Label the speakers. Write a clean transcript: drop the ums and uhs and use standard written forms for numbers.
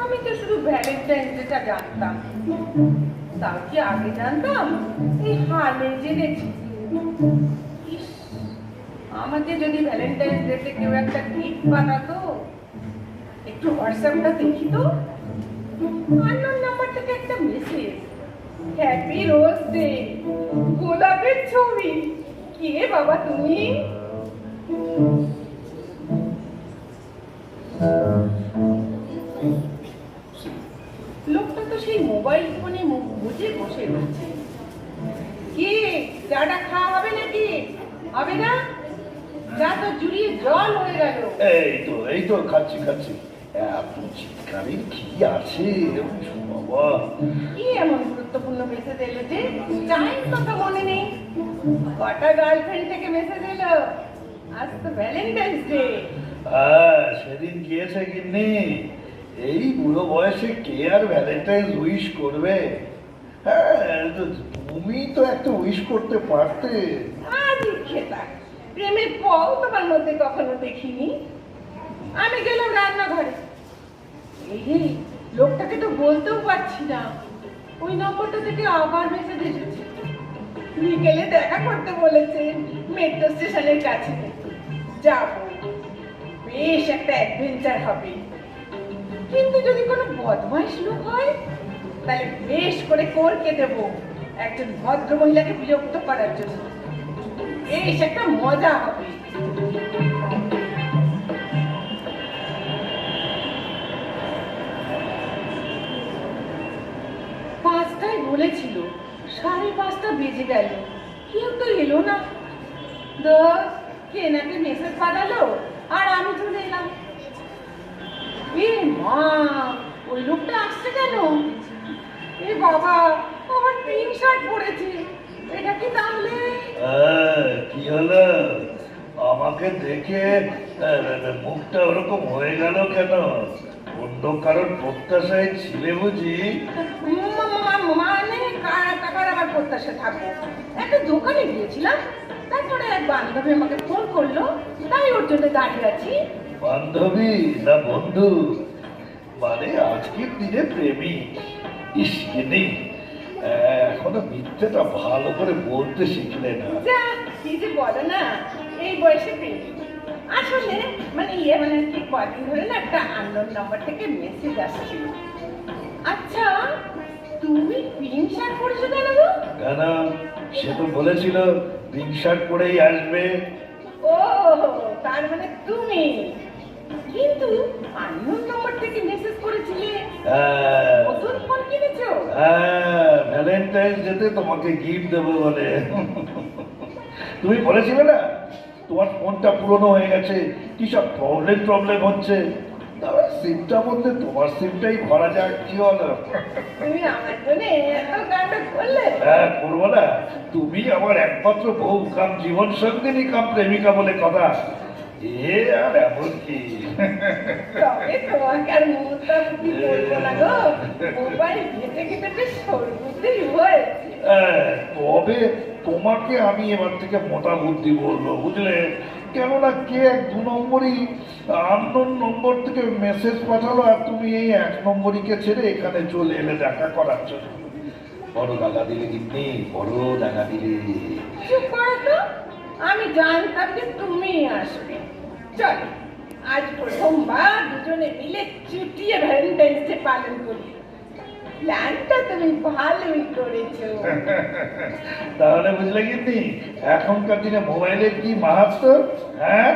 Speaker 1: আমি তো শুধু ভ্যালেন্টাইন্স ডেটা জানতাম, তাও কি আগে জানতাম? এই হালে জেনেছি। ইস, আমাকে যদি ভ্যালেন্টাইন্স ডেতে কেউ একটা গিফট বানাতো। একটু হোয়াটসঅ্যাপটা দেখি তো। আননোন নাম্বার থেকে একটা মেসেজ, হ্যাপি রোজ ডে, গোলাপের ছবি। কে বাবা তুমি? লোকটা তো সেই মোবাইল ফোনে মুখ বুঝে বসে রয়েছে। কি চাটা খাওয়া হবে নাকি? হবে না? চা তো জুড়িয়ে জল হয়ে গেল।
Speaker 2: এই তো খাচ্ছি এত চিৎকারের কি আছে বাবা?
Speaker 1: কি এমন গুরুত্বপূর্ণ মেসেজ এলো যে টাইম কথা মনে নেই? কটা গার্লফ্রেন্ড থেকে মেসেজ এলো? আজ তো ভ্যালেন্টাইন্স ডে।
Speaker 2: সেদিন গিয়েছে গিন্নি। এই বুড়ো বয়সে কে আর ভ্যালেন্টাইন্স উইশ করবে? হ্যাঁ, তুমি তো একটা উইশ করতে পারতে।
Speaker 1: আজই খেতা, প্রেমের পও তোমার মধ্যে কখনো দেখিনি। আমি গেলাম রান্নাঘরে। এই লোকটাকে তো বলতেও পারছি না, ওই নম্বরটা থেকে আবার মেসেজ এসেছে। বিকেলে দেখা করতে বলেছে মেট্রো স্টেশনের কাছে। যাব, বেশ একটা অ্যাডভেঞ্চার হবে। কিন্তু যদি কোনো বদমাইশ লোক হয়, তাহলে বেশ করে করকে দেব একজন ভদ্র মহিলাকে বিরক্ত করার জন্য। বেশ একটা মজা হবে। পাঁচটায় বলেছিল, 5:30 বেজে গেল, কেউ তো এলো না। কে নাকি মেসেজ পাঠালো আর আমি চলে এলাম। এ মা, ওই লোকটা আসছে কেন? এ বাবা, আমার পিঙ্ক শার্ট পরেছে। এটা কি তাহলে?
Speaker 2: কি হলো? আমাকে দেখে মুখটা ওরকম হয়ে গেল কেন? অন্য কারণ প্রত্যাশায় ছিলে বুঝি?
Speaker 1: মানে টাকার আবার প্রত্যাশা থাকবো? একটা দোকানে গিয়েছিলাম, তারপরে এক বান্ধবী আমাকে ফোন করলো, তাই ওর জন্য দাঁড়িয়ে আছি।
Speaker 2: বান্ধবী না বন্ধু? মানে আজকের দিনে প্রেমিক? ইস নেই, এখনো মিথ্যেটা ভালো করে বলতে শিখলে না।
Speaker 1: যা কি যে বলো না, এই বয়সে প্রেমিক। আসলে মানে কি কদিন ধরে না একটা আননোন নাম্বার থেকে মেসেজ আসছিল। আচ্ছা, তুমি পিঙ্ক শার্ট পরেছো কেন গো?
Speaker 2: কেন? সে তো বলেছিল পিঙ্ক শার্ট পরেই আসবে।
Speaker 1: ও, তার মানে তুমি। কিন্তু আননোন নাম্বার থেকে মেসেজ করেছিলে, নতুন ফোন কিনেছো?
Speaker 2: ভ্যালেন্টাইন্স ডেতে তোমাকে গিফট দেবো বলে। তুমি বলেছিলে না তোমার ফোনটা পুরনো হয়ে গেছে, কি সব প্রবলেম হচ্ছে। তবে সিমটা বলতে তোমার সিমটাই ভরা যাক, কি হলো?
Speaker 1: তুমি আমার জন্য এত কাণ্ড করলে।
Speaker 2: হ্যাঁ, করবো না? তুমি আমার একমাত্র বউ কাম জীবন সঙ্গিনী কাম প্রেমিকা বলে কথা। এ আর এমন কি?
Speaker 1: তবে তোমাকে আর মুহূর্তে বলবো না গো, মোবাইল ঘেটে ঘেটে বেশ সর্বুদ্ধি হয়েছে।
Speaker 2: তবে তোমাকে আমি এবার থেকে মোটা বুদ্ধি বলবো, বুঝলে? কেননা কে এক 2 নম্বরই আননোন নম্বর থেকে মেসেজ পাঠালো, আর তুমি এই 1 নম্বরীকে ছেড়ে এখানে চলে এলে দেখা করার জন্য। বড় দাগা দিলে কিন্তু, বড় দাগা দিলে।
Speaker 1: চুপ করো তো, আমি জানতাম যে তুমি আসবে। চলো, আজ প্রথমবার দুজনে মিলে চুটিয়ে ভ্যালেন্টাইন্স ডে পালন করি। প্ল্যানটা তুমি ভালোই করেছো।
Speaker 2: তাহলে বুঝলে কিন্তু এখনকার দিনে মোবাইলের কি মাহাত্ম। হ্যাঁ